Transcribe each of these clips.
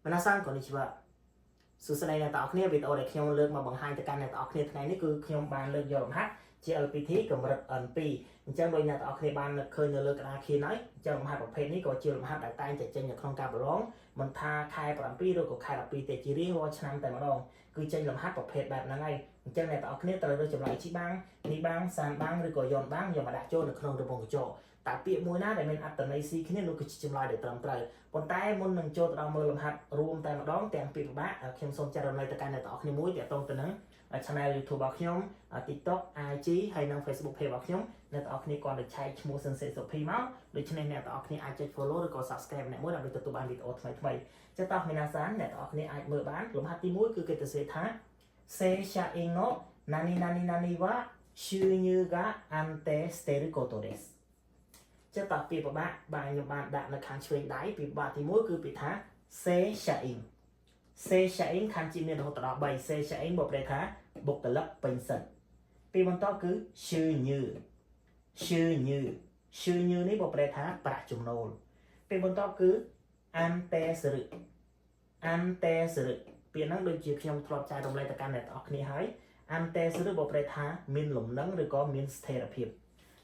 皆さんこんにちはសួស្តីអ្នកទាំងអស់គ្នាវីដេអូដែលខ្ញុំលើកមកបង្ហាញទៅកាន់អ្នកទាំងអស់គ្នាថ្ងៃនេះគឺខ្ញុំបានលើកយករំហាត់ជា LPT កម្រិត N2 អញ្ចឹងដោយអ្នកទាំងអស់គ្នាបានឃើញនៅលើក្តារខៀនហើយអញ្ចឹងរំហាត់ប្រភេទនេះក៏ជារំហាត់ដែលតែងតែចេញនៅក្នុងការប្រឡងមិនថាខែ7ឬក៏ខែ12ទេជារៀងរាល់ឆ្នាំតែម្ដងគឺចេញរំហាត់ប្រភេទបែបហ្នឹងហើយអញ្ចឹងអ្នកទាំងអស់គ្នាត្រូវរើសចម្លើយជីបាំងនេះបាំងសានបាំងឬក៏យន់បាំងយកមកដាក់ចូលនៅក្នុងរង្វង់កញ្ចក់តែពាក្យមួយណាដែលមានអត្ថន័យស៊ីគ្នានោះគឺជាចម្លើយដែលត្រឹមត្រូវប៉ុន្តែមុននឹងចូលទៅដល់មើលលំហាត់រួមតែម្ដងទាំងពាក្យពិបាកខ្ញុំសូមចែករំលែកទៅកាន់អ្នកទាំងអស់គ្នាមួយទាក់ទងទៅនឹង Channel YouTube របស់ខ្ញុំ TikTok IG ហើយនិង Facebook Page របស់ខ្ញុំអ្នកទាំងអស់គ្នាគាត់ទៅឆែកឈ្មោះ Sensei Sophie មកដូច្នេះអ្នកទាំងអស់គ្នាអាចចុច Follow ឬក៏ Subscribe ម្នាក់មួយដើម្បីទទួលបានវីដេអូថ្មីៗចា៎តោះមីណាសានអ្នកទាំងអស់គ្នាអាចមើលបានលំហាត់ទី1គឺគេទៅសេថា Seisha no nani nani nani wa shunyu ga ante shiteru koto desuចាតោះពាក្យពិបាកបាទខ្ញុំបានដាក់នៅខាងឆ្វេងដៃពាក្យពិបាកទី1គឺពាក្យថា Seishain ខាងជាមានរហូតដល់3 Seishain បកប្រែថាបុគ្គលិកពេញសិទ្ធពីបន្តគឺ Shunyu នេះបកប្រែថាប្រាក់ចំណូលពីបន្តគឺ Ante Seru ពាក្យហ្នឹងដូចជាខ្ញុំធ្លាប់ចែករំលែកទៅកាន់អ្នកទាំងអស់គ្នាហើយ Ante Seru បកប្រែថាមានលំនឹងឬក៏មានស្ថិរភាព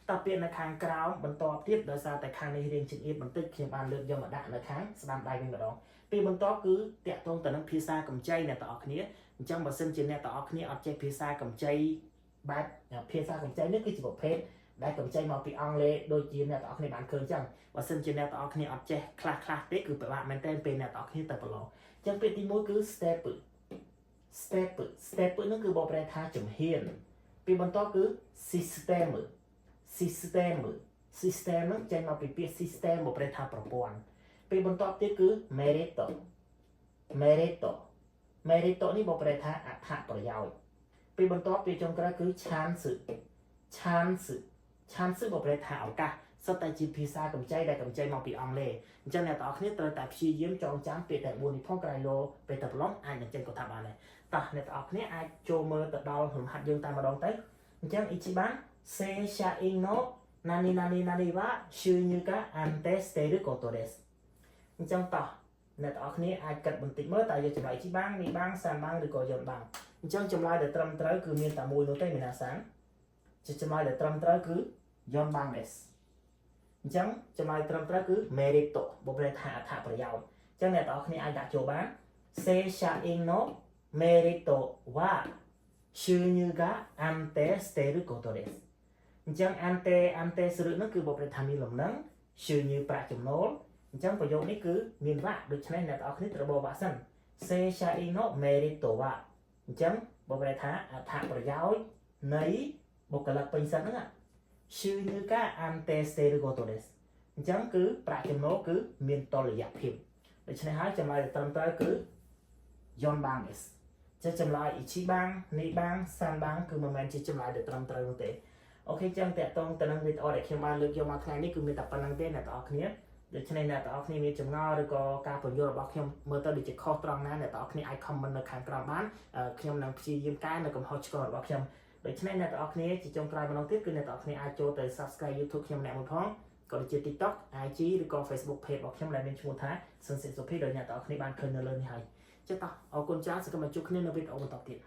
តើពាក្យនៅខាងក្រោមបន្តទៀតដោយសារតែខាងនេះរៀងចង្អៀតបន្តិចខ្ញុំបានលើកយកមកដាក់នៅខាងស្ដាំដៃវិញម្ដងពីបន្តគឺតាក់ទងទៅនឹងភាសាកម្ចីអ្នកទាំងអស់គ្នាអញ្ចឹងបើសិនជាអ្នកទាំងអស់គ្នាអត់ចេះភាសាកម្ចីបែបភាសាកម្ចីនេះគឺជាប្រភេទដែលកម្ចីមកពីអង់គ្លេសដូចជាអ្នកទាំងអស់គ្នាបានឃើញអញ្ចឹងបើសិនជាអ្នកទាំងអស់គ្នាអត់ចេះខ្លះទេគឺពិបាកមែនទែនពេលអ្នកទាំងអស់គ្នាទៅប្រឡងអញ្ចឹងពាក្យទី1គឺ step នោះគឺបកប្រែថាជំហានពីបន្តគឺ system នឹងចេញមកពីពាក្យ system បកប្រែថាប្រព័ន្ធពេលបន្តទៀតគឺ merit នេះបកប្រែថាអត្ថប្រយោជន៍ពេលបន្តពាក្យចុងក្រោយគឺ chance បកប្រែថាឱកាសសុទ្ធតែជាភាសាកម្ចីដែលកម្ចីមកពីអង់គ្លេសអញ្ចឹងអ្នកទាំងអស់គ្នាត្រូវតែព្យាយាមចងចាំពាក្យតែ4នេះផងក្រោយលោពេលទៅប្រឡងអាចនឹងចេញគាត់ថាបានដែរតោះអ្នកទាំងអស់គ្នាអាចចូលមើលទៅដល់លំហាត់យើងតែម្ដងទៅអញ្ចឹង Ichiban Seishain no nani wa shunyu ga ante shiteru koto desu អញ្ចឹងតោះអ្នកទាំងអស់គ្នាអាចគិតបន្តិចមើលតើយកចម្លើយជីបាំងនេះបាំងសានបាំងឬក៏យន់បាំងអញ្ចឹងចម្លើយដែលត្រឹមត្រូវគឺមានតែមួយនោះទេមីណាសានជាចម្លើយដែលត្រឹមត្រូវគឺយន់បាំងですអញ្ចឹងចម្លើយត្រឹមត្រូវគឺ merit បកប្រែថាអត្ថប្រយោជន៍អញ្ចឹងអ្នកទាំងអស់គ្នាអាចដាក់ចូលបាន Seishain no merit wa shunyu ga ante shiteru koto desu អញ្ចឹង ante ស្រួលនោះគឺបកប្រែថាមានលំនឹង shunyu ប្រាក់ចំណូលអញ្ចឹងប្រយោគនេះគឺមានវ៉ាដូច្នេះអ្នកទាំងអស់គ្នាត្រូវបកវ៉ាសិន Seishain no merit wa អញ្ចឹងបកប្រែថាអត្ថប្រយោជន៍នៃបុគ្គលិកពេញសិទ្ធហ្នឹង shunyu ga ante shiteru koto desu អញ្ចឹងគឺប្រាក់ចំណូលគឺមានតុល្យភាពដូច្នេះហើយចម្លើយត្រឹមត្រូវគឺ yon bang des ចេះចម្លើយ ichi bang នេះ bang សាន bang គឺមិនមែនជាចម្លើយដែលត្រឹមត្រូវនោះទេអូខេចឹងតកតងទៅនឹងវីដេអូដែលខ្ញុំបានលើកយកមកថ្ងៃនេះគឺមានតែប៉ុណ្្នឹងទេអ្នកទាំងអស់គ្នាដូច្នេះអ្នកទាំងអស់គ្នាមានចម្ងល់ឬក៏ការពន្យល់របស់ខ្ញុំមើលទៅដូចជាខុសត្រង់ណាអ្នកទាំងអស់គ្នាអាច comment នៅខាងក្រោមបានខ្ញុំនឹងព្យាយាមកែនៅកំហុសឆ្គងរបស់ខ្ញុំដូច្នេះអ្នកទាំងអស់គ្នាជាចុងក្រោយម្ដងទៀតគឺអ្នកទាំងអស់គ្នាអាចចូលទៅ Subscribe YouTube ខ្ញុំម្នាក់មួយផងក៏ដូចជា TikTok IG ឬក៏ Facebook Page របស់ខ្ញុំដែលមានឈ្មោះថា Sensei Sophie ដោយអ្នកទាំងអស់គ្នាបានឃើញនៅលើនេះហើយចុះតោះអរគុណច្រើនសូមជួបគ្នានៅវីដេអូបន្តទៀត